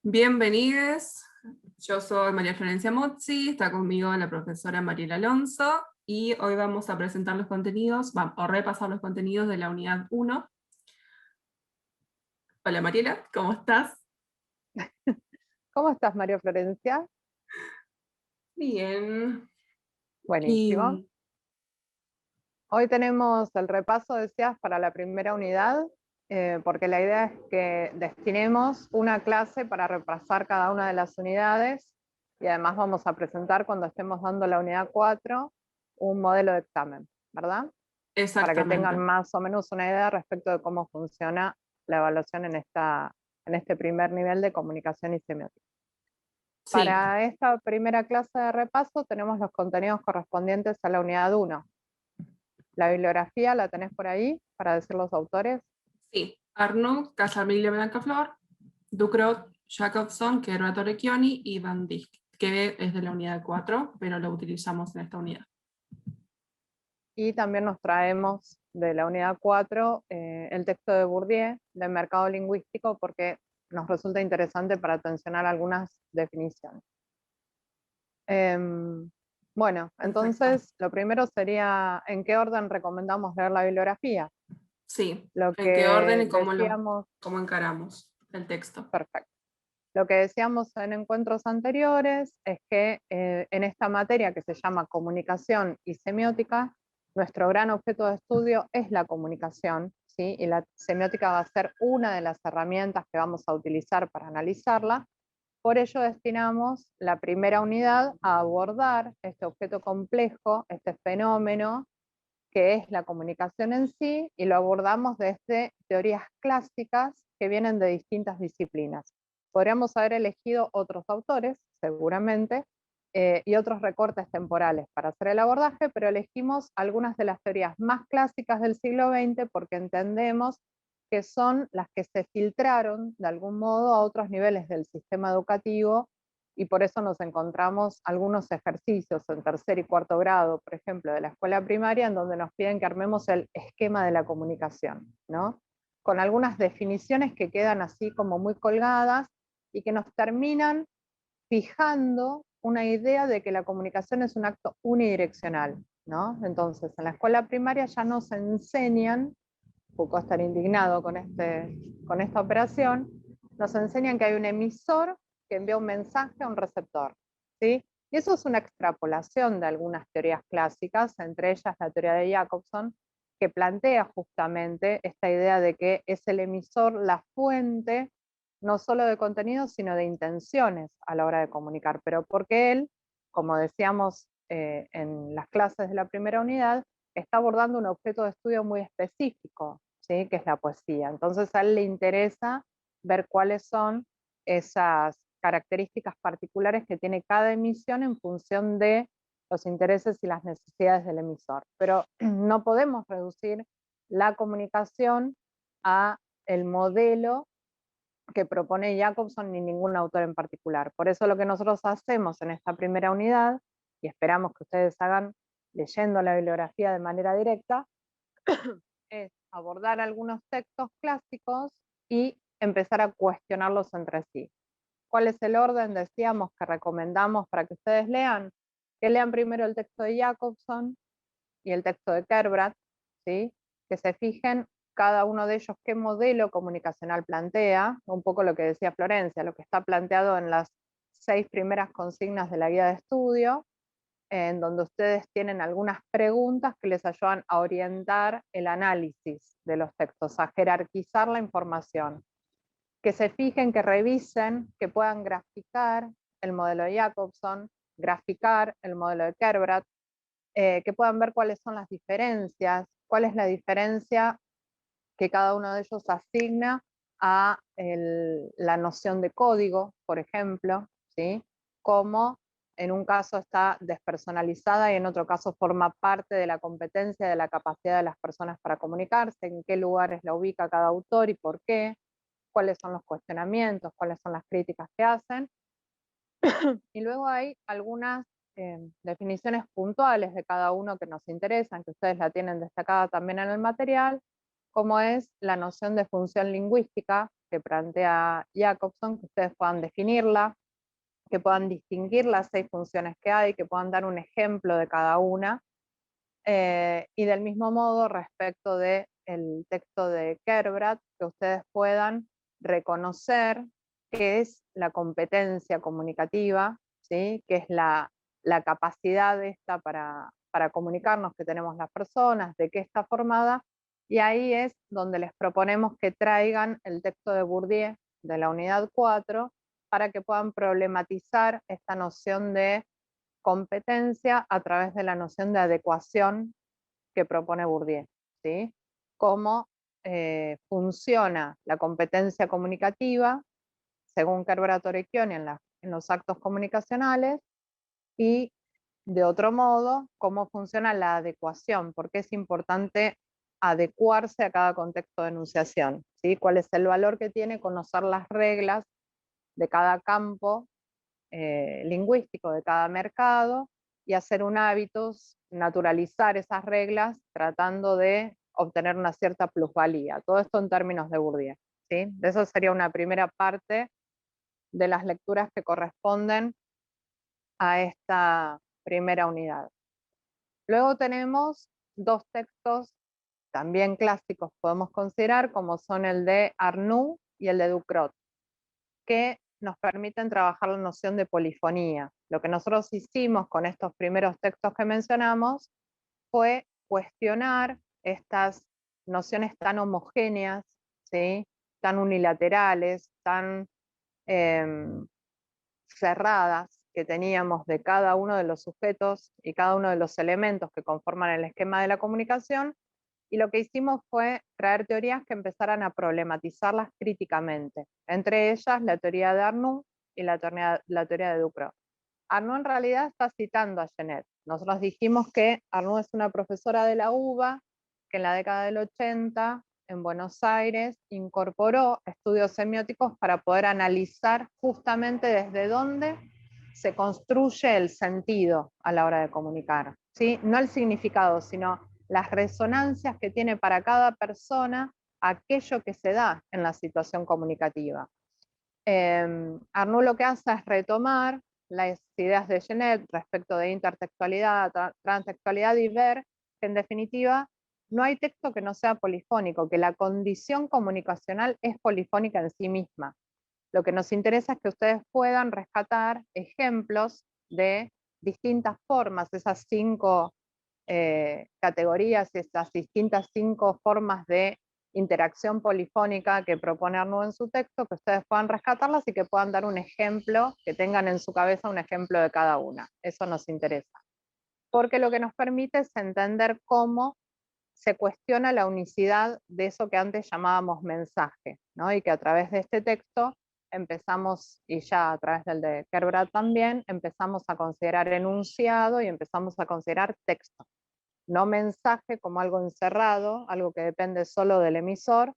Bienvenidos, yo soy María Florencia Mozzi, está conmigo la profesora Mariela Alonso y hoy vamos a presentar los contenidos, o repasar los contenidos de la unidad 1. Hola Mariela, ¿cómo estás? ¿Cómo estás, María Florencia? Bien. Buenísimo. Y Hoy tenemos el repaso, decías, para la primera unidad, porque la idea es que destinemos una clase para repasar cada una de las unidades y además vamos a presentar cuando estemos dando la unidad 4 un modelo de examen, ¿verdad? Para que tengan exactamente. más o menos una idea respecto de cómo funciona la evaluación en este primer nivel de comunicación y semiótica. Sí, Para esta primera clase de repaso tenemos los contenidos correspondientes a la unidad 1. La bibliografía la tenés por ahí para decir los autores. sí. Arnold, Casamiglia Blancaflor, Ducrot, Jacobson, Kerma Torrecchioni y Van Dijk, que es de la unidad 4, pero lo utilizamos en esta unidad. Y también nos traemos de la unidad 4 el texto de Bourdieu de mercado lingüístico porque nos resulta interesante para atencionar algunas definiciones. Bueno, Perfecto. entonces lo primero sería ¿en qué orden recomendamos leer la bibliografía? Sí, Lo en qué orden que y decíamos, cómo encaramos el texto. perfecto. Lo que decíamos en encuentros anteriores es que en esta materia que se llama comunicación y semiótica, nuestro gran objeto de estudio es la comunicación, ¿sí? Y la semiótica va a ser una de las herramientas que vamos a utilizar para analizarla. Por ello destinamos la primera unidad a abordar este objeto complejo, este fenómeno que es la comunicación en sí, y lo abordamos desde teorías clásicas que vienen de distintas disciplinas. Podríamos haber elegido otros autores, seguramente, y otros recortes temporales para hacer el abordaje, pero elegimos algunas de las teorías más clásicas del siglo XX porque entendemos que son las que se filtraron de algún modo a otros niveles del sistema educativo y por eso nos encontramos algunos ejercicios en tercer y cuarto grado, por ejemplo, de la escuela primaria, en donde nos piden que armemos el esquema de la comunicación, ¿no? Con algunas definiciones que quedan así como muy colgadas y que nos terminan fijando una idea de que la comunicación es un acto unidireccional, ¿no? Entonces, en la escuela primaria ya nos enseñan, Foucault estar indignado con esta operación, nos enseñan que hay un emisor que envía un mensaje a un receptor, ¿sí? Y eso es una extrapolación de algunas teorías clásicas, entre ellas la teoría de Jacobson, que plantea justamente esta idea de que es el emisor la fuente no solo de contenidos, sino de intenciones a la hora de comunicar, pero porque él, como decíamos en las clases de la primera unidad, está abordando un objeto de estudio muy específico, ¿sí? Que es la poesía. Entonces a él le interesa ver cuáles son esas características particulares que tiene cada emisión en función de los intereses y las necesidades del emisor. Pero no podemos reducir la comunicación a el modelo que propone Jacobson ni ningún autor en particular. Por eso lo que nosotros hacemos en esta primera unidad, y esperamos que ustedes hagan leyendo la bibliografía de manera directa, es abordar algunos textos clásicos y empezar a cuestionarlos entre sí. ¿Cuál es el orden? Decíamos que recomendamos para que ustedes lean, que lean primero el texto de Jacobson y el texto de Kerbrat, ¿sí? Que se fijen cada uno de ellos qué modelo comunicacional plantea, un poco lo que decía Florencia, lo que está planteado en las 6 primeras consignas de la guía de estudio, en donde ustedes tienen algunas preguntas que les ayudan a orientar el análisis de los textos, a jerarquizar la información. Que se fijen, que revisen, que puedan graficar el modelo de Jacobson, graficar el modelo de Kerbrat, que puedan ver cuáles son las diferencias, cuál es la diferencia que cada uno de ellos asigna a la noción de código, por ejemplo, ¿sí? Como en un caso está despersonalizada y en otro caso forma parte de la competencia, de la capacidad de las personas para comunicarse, en qué lugares la ubica cada autor y por qué, cuáles son los cuestionamientos, cuáles son las críticas que hacen. Y luego hay algunas definiciones puntuales de cada uno que nos interesan, que ustedes la tienen destacada también en el material, como es la noción de función lingüística, que plantea Jacobson, que ustedes puedan definirla, que puedan distinguir las 6 funciones que hay, que puedan dar un ejemplo de cada una. Y del mismo modo, respecto del texto de Kerbrat, que ustedes puedan reconocer qué es la competencia comunicativa, ¿sí? Qué es la capacidad esta para comunicarnos que tenemos las personas, de qué está formada, y ahí es donde les proponemos que traigan el texto de Bourdieu de la unidad 4 para que puedan problematizar esta noción de competencia a través de la noción de adecuación que propone Bourdieu, ¿sí? Cómo funciona la competencia comunicativa, según Kerbrat Orecchioni, en los actos comunicacionales, y de otro modo, cómo funciona la adecuación, porque es importante adecuarse a cada contexto de enunciación, ¿sí? Cuál es el valor que tiene conocer las reglas de cada campo lingüístico, de cada mercado, y hacer un hábito, naturalizar esas reglas, tratando de obtener una cierta plusvalía. Todo esto en términos de Bourdieu, ¿sí? Eso sería una primera parte de las lecturas que corresponden a esta primera unidad. Luego tenemos 2 textos también clásicos, podemos considerar, como son el de Arnoux y el de Ducrot, que nos permiten trabajar la noción de polifonía. Lo que nosotros hicimos con estos primeros textos que mencionamos fue cuestionar estas nociones tan homogéneas, ¿sí? Tan unilaterales, tan cerradas que teníamos de cada uno de los sujetos y cada uno de los elementos que conforman el esquema de la comunicación, y lo que hicimos fue traer teorías que empezaran a problematizarlas críticamente, entre ellas la teoría de Arnoux y la teoría de Ducrot. Arnoux en realidad está citando a Genet. Nosotros dijimos que Arnoux es una profesora de la UBA que en la década del 80 en Buenos Aires incorporó estudios semióticos para poder analizar justamente desde dónde se construye el sentido a la hora de comunicar, ¿sí? No el significado, sino las resonancias que tiene para cada persona aquello que se da en la situación comunicativa. Arnoux lo que hace es retomar las ideas de Genet respecto de intertextualidad, transtextualidad, y ver que en definitiva no hay texto que no sea polifónico, que la condición comunicacional es polifónica en sí misma. Lo que nos interesa es que ustedes puedan rescatar ejemplos de distintas formas, esas 5 categorías, esas distintas 5 formas de interacción polifónica que propone Arnoux en su texto, que ustedes puedan rescatarlas y que puedan dar un ejemplo, que tengan en su cabeza un ejemplo de cada una. Eso nos interesa. Porque lo que nos permite es entender cómo se cuestiona la unicidad de eso que antes llamábamos mensaje, ¿no? Y que a través de este texto empezamos, y ya a través del de Kerbrat también, empezamos a considerar enunciado y empezamos a considerar texto. No mensaje como algo encerrado, algo que depende solo del emisor,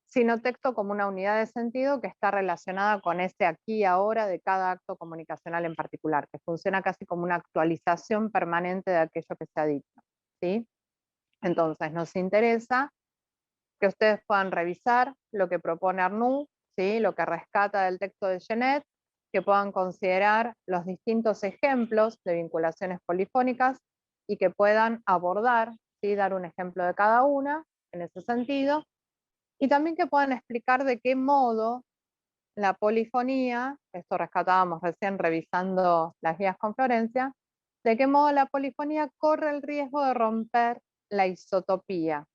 sino texto como una unidad de sentido que está relacionada con ese aquí y ahora de cada acto comunicacional en particular, que funciona casi como una actualización permanente de aquello que se ha dicho, ¿sí? Entonces nos interesa que ustedes puedan revisar lo que propone Arnoux, ¿sí? Lo que rescata del texto de Genet, que puedan considerar los distintos ejemplos de vinculaciones polifónicas y que puedan abordar, ¿sí? Dar un ejemplo de cada una en ese sentido, y también que puedan explicar de qué modo la polifonía, esto rescatábamos recién revisando las guías con Florencia, de qué modo la polifonía corre el riesgo de romper la isotopía,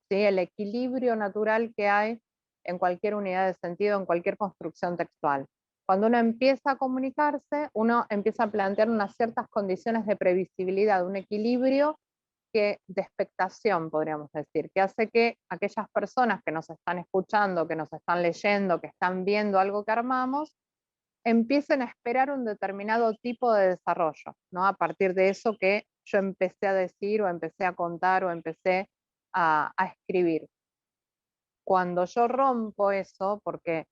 ¿sí? El equilibrio natural que hay en cualquier unidad de sentido, en cualquier construcción textual. Cuando uno empieza a comunicarse, uno empieza a plantear unas ciertas condiciones de previsibilidad, un equilibrio de expectación, podríamos decir, que hace que aquellas personas que nos están escuchando, que nos están leyendo, que están viendo algo que armamos, empiecen a esperar un determinado tipo de desarrollo, ¿no? A partir de eso que yo empecé a decir o empecé a contar o empecé a escribir. Cuando yo rompo eso, porque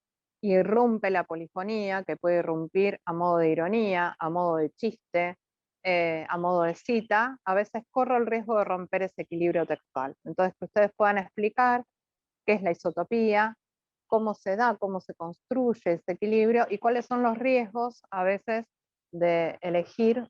irrumpe la polifonía, que puede irrumpir a modo de ironía, a modo de chiste, a modo de cita, a veces corro el riesgo de romper ese equilibrio textual. Entonces, que ustedes puedan explicar qué es la isotopía, cómo se da, cómo se construye ese equilibrio y cuáles son los riesgos a veces de elegir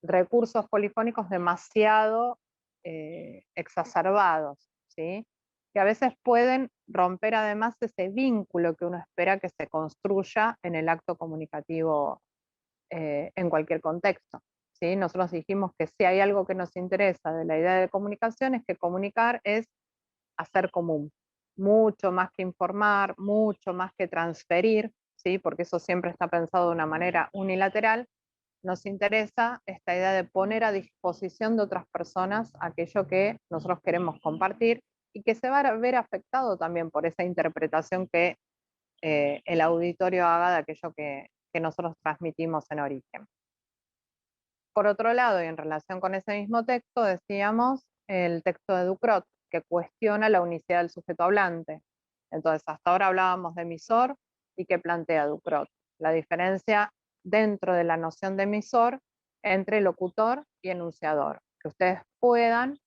recursos polifónicos demasiado exacerbados, ¿sí? Que a veces pueden romper además ese vínculo que uno espera que se construya en el acto comunicativo en cualquier contexto. ¿Sí? Nosotros dijimos que si hay algo que nos interesa de la idea de comunicación es que comunicar es hacer común, mucho más que informar, mucho más que transferir, ¿sí? Porque eso siempre está pensado de una manera unilateral. Nos interesa esta idea de poner a disposición de otras personas aquello que nosotros queremos compartir y que se va a ver afectado también por esa interpretación que el auditorio haga de aquello que nosotros transmitimos en origen. Por otro lado, y en relación con ese mismo texto, decíamos el texto de Ducrot, que cuestiona la unicidad del sujeto hablante. Entonces, hasta ahora hablábamos de emisor y que plantea Ducrot. La diferencia dentro de la noción de emisor entre locutor y enunciador. Que ustedes puedan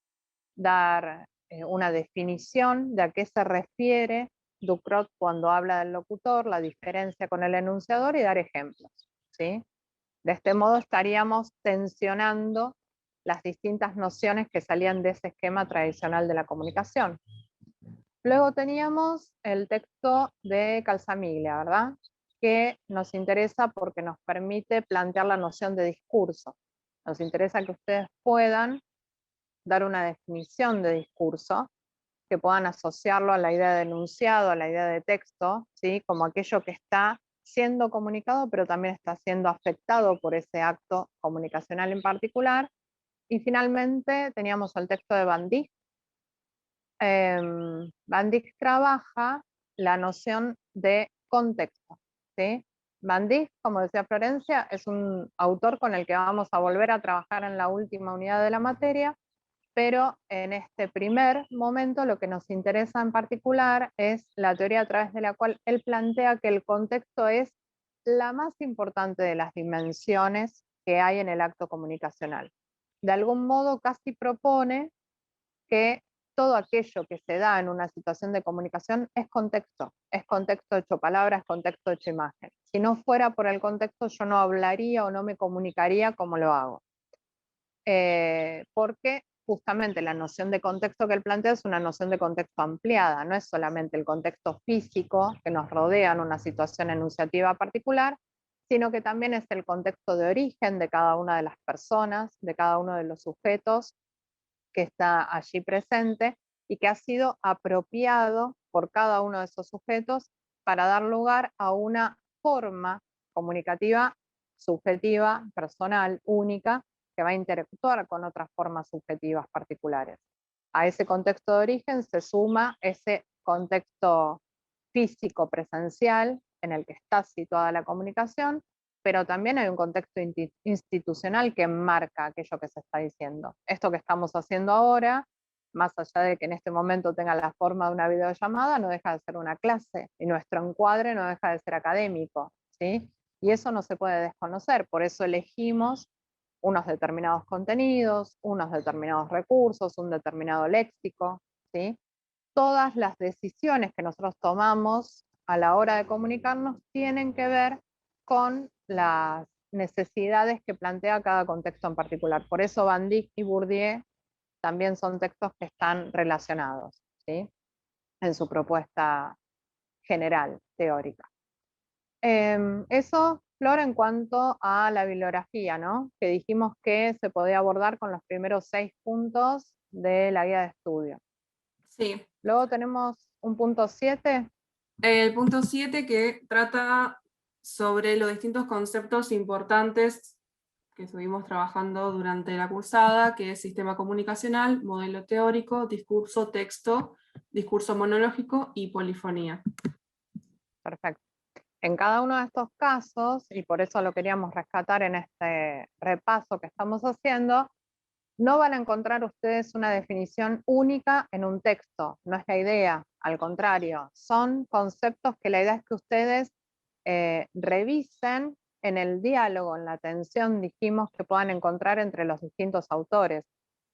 dar una definición de a qué se refiere Ducrot cuando habla del locutor, la diferencia con el enunciador y dar ejemplos, ¿sí? De este modo estaríamos tensionando las distintas nociones que salían de ese esquema tradicional de la comunicación. Luego teníamos el texto de Calzamiglia, ¿verdad? Que nos interesa porque nos permite plantear la noción de discurso. Nos interesa que ustedes puedan dar una definición de discurso, que puedan asociarlo a la idea de enunciado, a la idea de texto, ¿sí? Como aquello que está siendo comunicado, pero también está siendo afectado por ese acto comunicacional en particular. Y finalmente teníamos el texto de Van Dijk. Van Dijk trabaja la noción de contexto, ¿sí? Van Dijk, como decía Florencia, es un autor con el que vamos a volver a trabajar en la última unidad de la materia, pero en este primer momento lo que nos interesa en particular es la teoría a través de la cual él plantea que el contexto es la más importante de las dimensiones que hay en el acto comunicacional. De algún modo casi propone que todo aquello que se da en una situación de comunicación es contexto hecho palabra, es contexto hecho imagen. Si no fuera por el contexto yo no hablaría o no me comunicaría como lo hago. Porque justamente la noción de contexto que él plantea es una noción de contexto ampliada, no es solamente el contexto físico que nos rodea en una situación enunciativa particular, sino que también es el contexto de origen de cada una de las personas, de cada uno de los sujetos que está allí presente y que ha sido apropiado por cada uno de esos sujetos para dar lugar a una forma comunicativa, subjetiva, personal, única, que va a interactuar con otras formas subjetivas particulares. A ese contexto de origen se suma ese contexto físico presencial en el que está situada la comunicación, pero también hay un contexto institucional que enmarca aquello que se está diciendo. Esto que estamos haciendo ahora, más allá de que en este momento tenga la forma de una videollamada, no deja de ser una clase, y nuestro encuadre no deja de ser académico, ¿sí? Y eso no se puede desconocer, por eso elegimos unos determinados contenidos, unos determinados recursos, un determinado léxico, ¿sí? Todas las decisiones que nosotros tomamos a la hora de comunicarnos tienen que ver con las necesidades que plantea cada contexto en particular. Por eso Van Dijk y Bourdieu también son textos que están relacionados, ¿sí? En su propuesta general, teórica. Eso, Flor, en cuanto a la bibliografía, ¿no? Que dijimos que se podía abordar con los primeros 6 puntos de la guía de estudio. Sí. Luego tenemos un punto 7. El punto 7 que trata sobre los distintos conceptos importantes que estuvimos trabajando durante la cursada, que es sistema comunicacional, modelo teórico, discurso, texto, discurso monológico y polifonía. Perfecto. En cada uno de estos casos, y por eso lo queríamos rescatar en este repaso que estamos haciendo, no van a encontrar ustedes una definición única en un texto, no es la idea, al contrario, son conceptos que la idea es que ustedes revisen en el diálogo, en la tensión, dijimos, que puedan encontrar entre los distintos autores.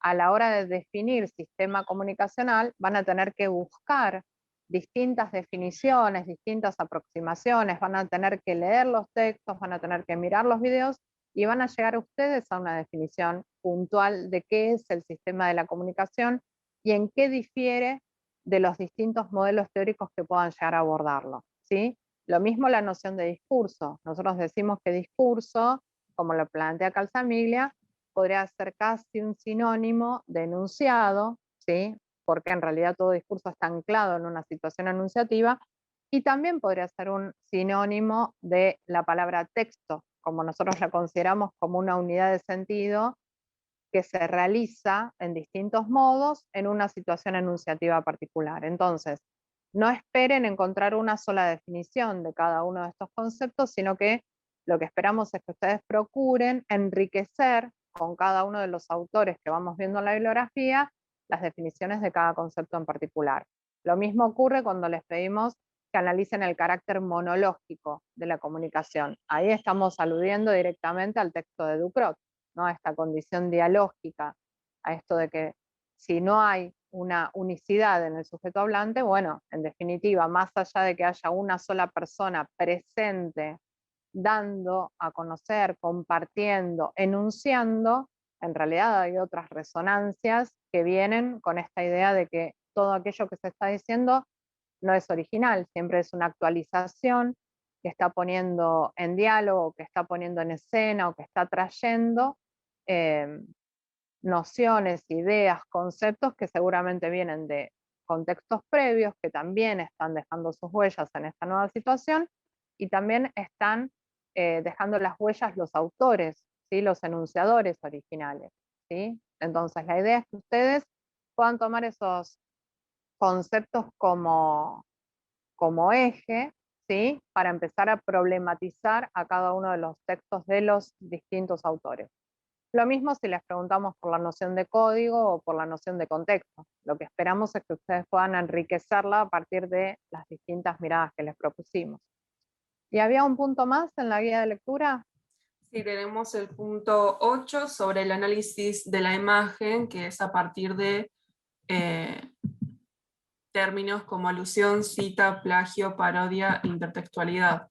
A la hora de definir sistema comunicacional, van a tener que buscar distintas definiciones, distintas aproximaciones, van a tener que leer los textos, van a tener que mirar los videos y van a llegar ustedes a una definición puntual de qué es el sistema de la comunicación y en qué difiere de los distintos modelos teóricos que puedan llegar a abordarlo, ¿sí? Lo mismo la noción de discurso. Nosotros decimos que discurso, como lo plantea Calzamiglia, podría ser casi un sinónimo de enunciado, ¿sí? Porque en realidad todo discurso está anclado en una situación enunciativa, y también podría ser un sinónimo de la palabra texto, como nosotros la consideramos como una unidad de sentido que se realiza en distintos modos en una situación enunciativa particular. Entonces, no esperen encontrar una sola definición de cada uno de estos conceptos, sino que lo que esperamos es que ustedes procuren enriquecer con cada uno de los autores que vamos viendo en la bibliografía las definiciones de cada concepto en particular. Lo mismo ocurre cuando les pedimos que analicen el carácter monológico de la comunicación. Ahí estamos aludiendo directamente al texto de Ducrot, ¿no? A esta condición dialógica, a esto de que si no hay una unicidad en el sujeto hablante, bueno, en definitiva, más allá de que haya una sola persona presente, dando a conocer, compartiendo, enunciando, en realidad hay otras resonancias que vienen con esta idea de que todo aquello que se está diciendo no es original, siempre es una actualización que está poniendo en diálogo, que está poniendo en escena o que está trayendo eh, nociones, ideas, conceptos que seguramente vienen de contextos previos, que también están dejando sus huellas en esta nueva situación, y también están dejando las huellas los autores, ¿sí? Los enunciadores originales, ¿sí? Entonces la idea es que ustedes puedan tomar esos conceptos como eje, ¿sí? Para empezar a problematizar a cada uno de los textos de los distintos autores. Lo mismo si les preguntamos por la noción de código o por la noción de contexto. Lo que esperamos es que ustedes puedan enriquecerla a partir de las distintas miradas que les propusimos. ¿Y había un punto más en la guía de lectura? Sí, tenemos el punto 8 sobre el análisis de la imagen, que es a partir de términos como alusión, cita, plagio, parodia, intertextualidad.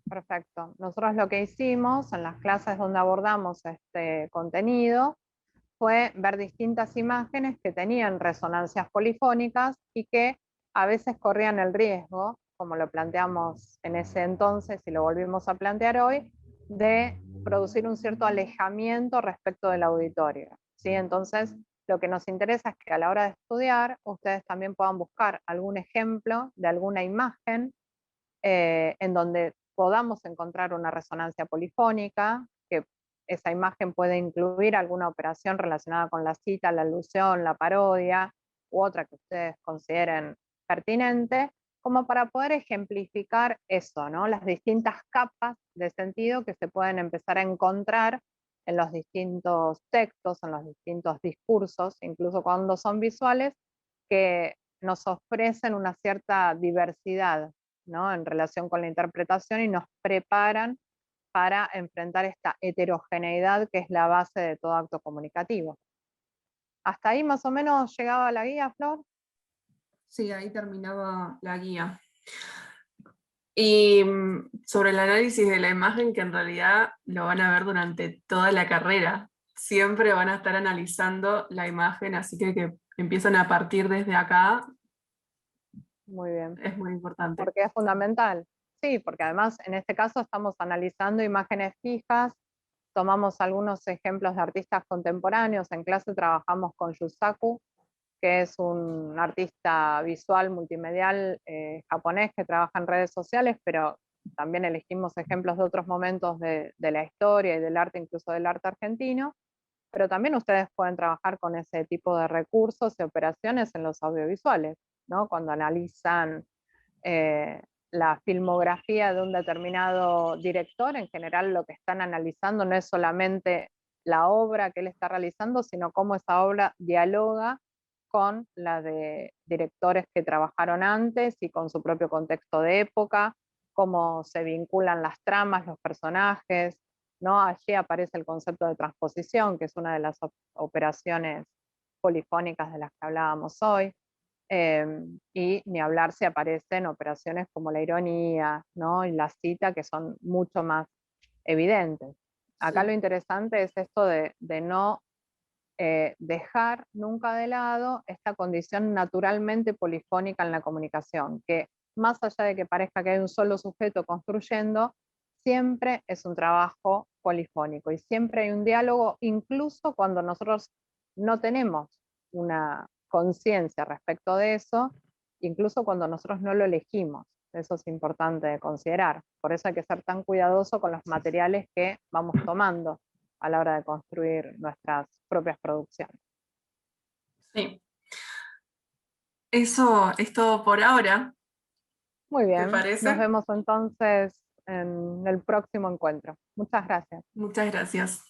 Perfecto. Nosotros lo que hicimos en las clases donde abordamos este contenido fue ver distintas imágenes que tenían resonancias polifónicas y que a veces corrían el riesgo, como lo planteamos en ese entonces y lo volvimos a plantear hoy, de producir un cierto alejamiento respecto del auditorio, ¿sí? Entonces, lo que nos interesa es que a la hora de estudiar, ustedes también puedan buscar algún ejemplo de alguna imagen en donde podamos encontrar una resonancia polifónica, que esa imagen puede incluir alguna operación relacionada con la cita, la alusión, la parodia, u otra que ustedes consideren pertinente, como para poder ejemplificar eso, ¿no? Las distintas capas de sentido que se pueden empezar a encontrar en los distintos textos, en los distintos discursos, incluso cuando son visuales, que nos ofrecen una cierta diversidad, ¿no? En relación con la interpretación y nos preparan para enfrentar esta heterogeneidad que es la base de todo acto comunicativo. ¿Hasta ahí más o menos llegaba la guía, Flor? Sí, ahí terminaba la guía. Y sobre el análisis de la imagen, que en realidad lo van a ver durante toda la carrera. Siempre van a estar analizando la imagen, así que empiezan a partir desde acá, Muy bien. es muy importante. Porque es fundamental. Sí, porque además en este caso estamos analizando imágenes fijas, tomamos algunos ejemplos de artistas contemporáneos, en clase trabajamos con Yusaku, que es un artista visual multimedial japonés que trabaja en redes sociales, pero también elegimos ejemplos de otros momentos de la historia y del arte, incluso del arte argentino, pero también ustedes pueden trabajar con ese tipo de recursos y operaciones en los audiovisuales, ¿no? Cuando analizan la filmografía de un determinado director, en general lo que están analizando no es solamente la obra que él está realizando, sino cómo esa obra dialoga con la de directores que trabajaron antes y con su propio contexto de época, cómo se vinculan las tramas, los personajes, ¿no? Allí aparece el concepto de transposición, que es una de las operaciones polifónicas de las que hablábamos hoy. y ni hablar si aparecen operaciones como la ironía, ¿no? Y la cita, que son mucho más evidentes. Acá Sí. lo interesante es esto de no dejar nunca de lado esta condición naturalmente polifónica en la comunicación, que más allá de que parezca que hay un solo sujeto construyendo, siempre es un trabajo polifónico y siempre hay un diálogo, incluso cuando nosotros no tenemos una conciencia respecto de eso, incluso cuando nosotros no lo elegimos. Eso es importante de considerar. Por eso hay que ser tan cuidadoso con los materiales que vamos tomando a la hora de construir nuestras propias producciones. Sí. Eso es todo por ahora, Muy ¿te bien, nos parece? vemos entonces en el próximo encuentro. Muchas gracias. Muchas gracias.